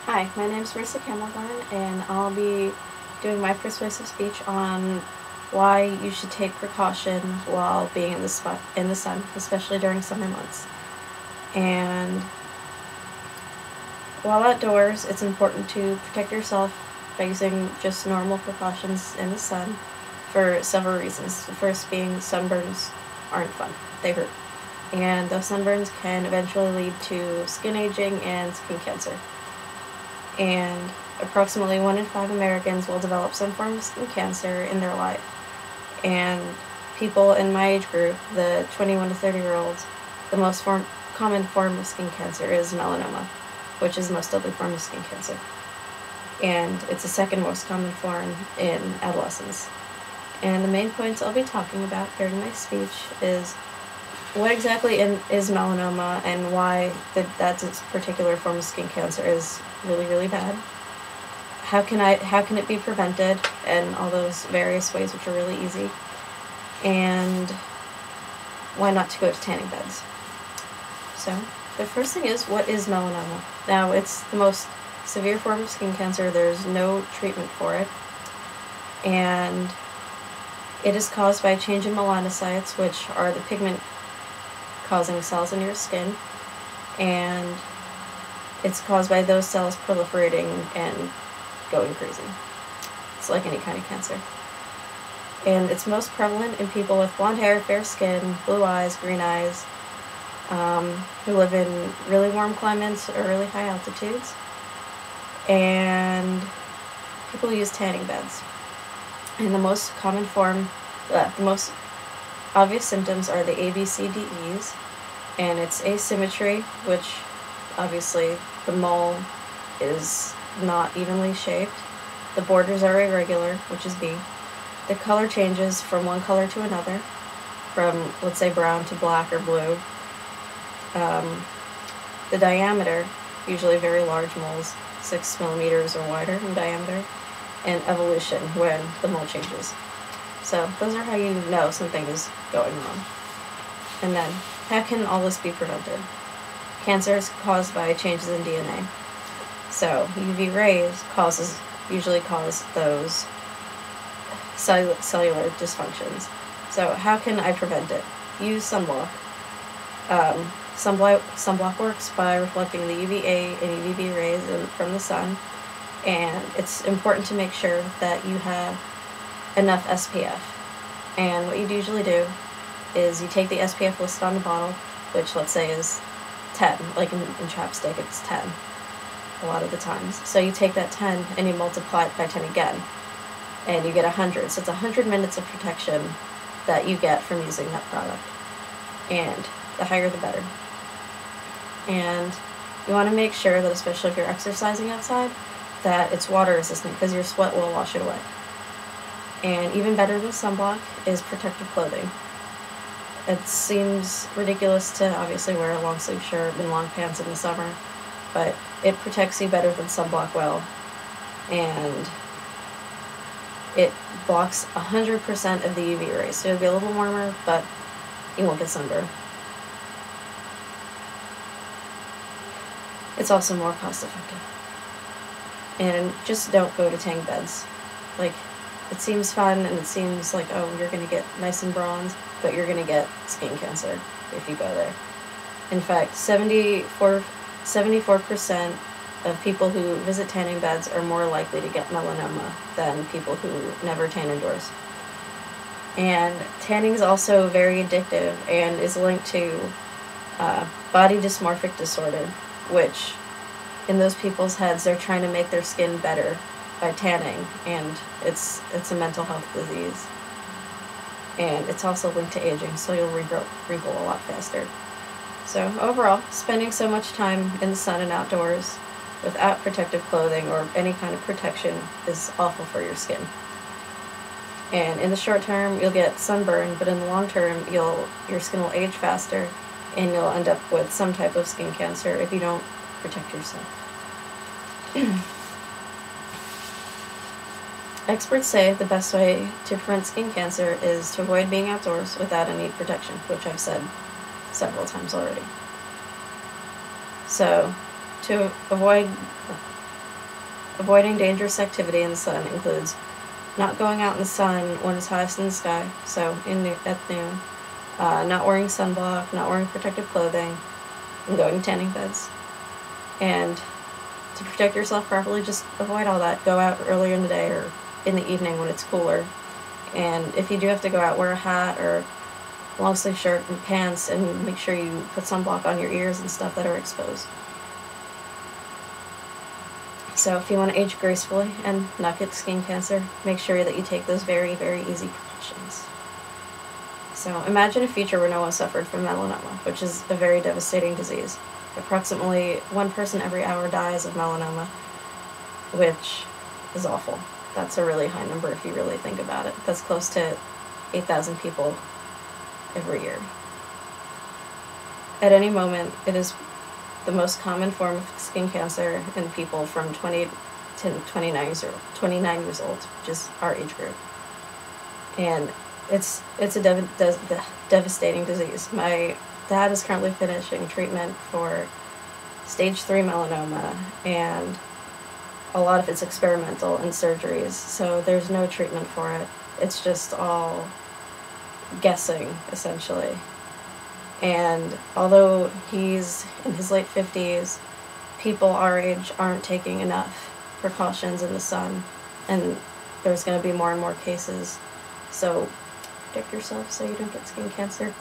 Hi, my name is Marissa Campbell-Thorne, and I'll be doing my persuasive speech on why you should take precaution while being in the sun, especially during summer months. And while outdoors, it's important to protect yourself by using just normal precautions in the sun for several reasons. The first being sunburns aren't fun, they hurt. And those sunburns can eventually lead to skin aging and skin cancer. And approximately 1 in 5 Americans will develop some form of skin cancer in their life. And people in my age group, the 21 to 30-year-olds, the most common form of skin cancer is melanoma, which is the most deadly form of skin cancer. And it's the second most common form in adolescents. And the main points I'll be talking about during my speech is what exactly is melanoma and why that's its particular form of skin cancer is really, really bad. How can it be prevented, and all those various ways which are really easy. And why not to go to tanning beds. So the first thing is, what is melanoma? Now, it's the most severe form of skin cancer. There's no treatment for it. And it is caused by a change in melanocytes, which are the pigment causing cells in your skin, and it's caused by those cells proliferating and going crazy. It's like any kind of cancer. And it's most prevalent in people with blonde hair, fair skin, blue eyes, green eyes, who live in really warm climates or really high altitudes, and people use tanning beds. And the most common form, the most obvious symptoms are the ABCDEs, and it's asymmetry, which obviously the mole is not evenly shaped. The borders are irregular, which is B. The color changes from one color to another, from, let's say, brown to black or blue. The diameter, usually very large moles, 6 millimeters or wider in diameter, and evolution, when the mole changes. So those are how you know something is going wrong. And then, how can all this be prevented? Cancer is caused by changes in DNA. So UV rays usually cause those cellular dysfunctions. So how can I prevent it? Use sunblock. Sunblock works by reflecting the UVA and UVB rays from the sun, and it's important to make sure that you have enough SPF. And what you'd usually do is you take the SPF listed on the bottle, which let's say is 10, like in chapstick it's 10 a lot of the times. So you take that 10 and you multiply it by 10 again, and you get 100. So it's 100 minutes of protection that you get from using that product. And the higher the better. And you want to make sure that, especially if you're exercising outside, that it's water resistant, because your sweat will wash it away. And even better than sunblock is protective clothing. It seems ridiculous to obviously wear a long sleeve shirt and long pants in the summer, but it protects you better than sunblock will, and it blocks 100% of the UV rays, so you'll be a little warmer, but you won't get sunburned. It's also more cost effective. And just don't go to tanning beds. Like, it seems fun and it seems like, oh, you're going to get nice and bronze, but you're going to get skin cancer if you go there. In fact, 74% of people who visit tanning beds are more likely to get melanoma than people who never tan indoors. And tanning is also very addictive and is linked to body dysmorphic disorder, which in those people's heads they're trying to make their skin better by tanning, and it's a mental health disease. And it's also linked to aging, so you'll wrinkle a lot faster. So overall, spending so much time in the sun and outdoors without protective clothing or any kind of protection is awful for your skin. And in the short term, you'll get sunburn, but in the long term, your skin will age faster, and you'll end up with some type of skin cancer if you don't protect yourself. Experts say the best way to prevent skin cancer is to avoid being outdoors without any protection, which I've said several times already. So, to avoiding dangerous activity in the sun includes not going out in the sun when it's highest in the sky, so at noon, not wearing sunblock, not wearing protective clothing, and going to tanning beds. And to protect yourself properly, just avoid all that. Go out earlier in the day or in the evening when it's cooler. And if you do have to go out, wear a hat or long sleeve shirt and pants, and make sure you put sunblock on your ears and stuff that are exposed. So if you want to age gracefully and not get skin cancer, make sure that you take those very, very easy precautions. So imagine a future where no one suffered from melanoma, which is a very devastating disease. Approximately 1 person every hour dies of melanoma, which is awful. That's a really high number if you really think about it. That's close to 8,000 people every year. At any moment, it is the most common form of skin cancer in people from 20 to 29 years old, which is our age group. And it's a devastating disease. My dad is currently finishing treatment for stage 3 melanoma, and a lot of it's experimental and surgeries, so there's no treatment for it. It's just all guessing, essentially. And although he's in his late 50s, people our age aren't taking enough precautions in the sun, and there's going to be more and more cases. So protect yourself so you don't get skin cancer.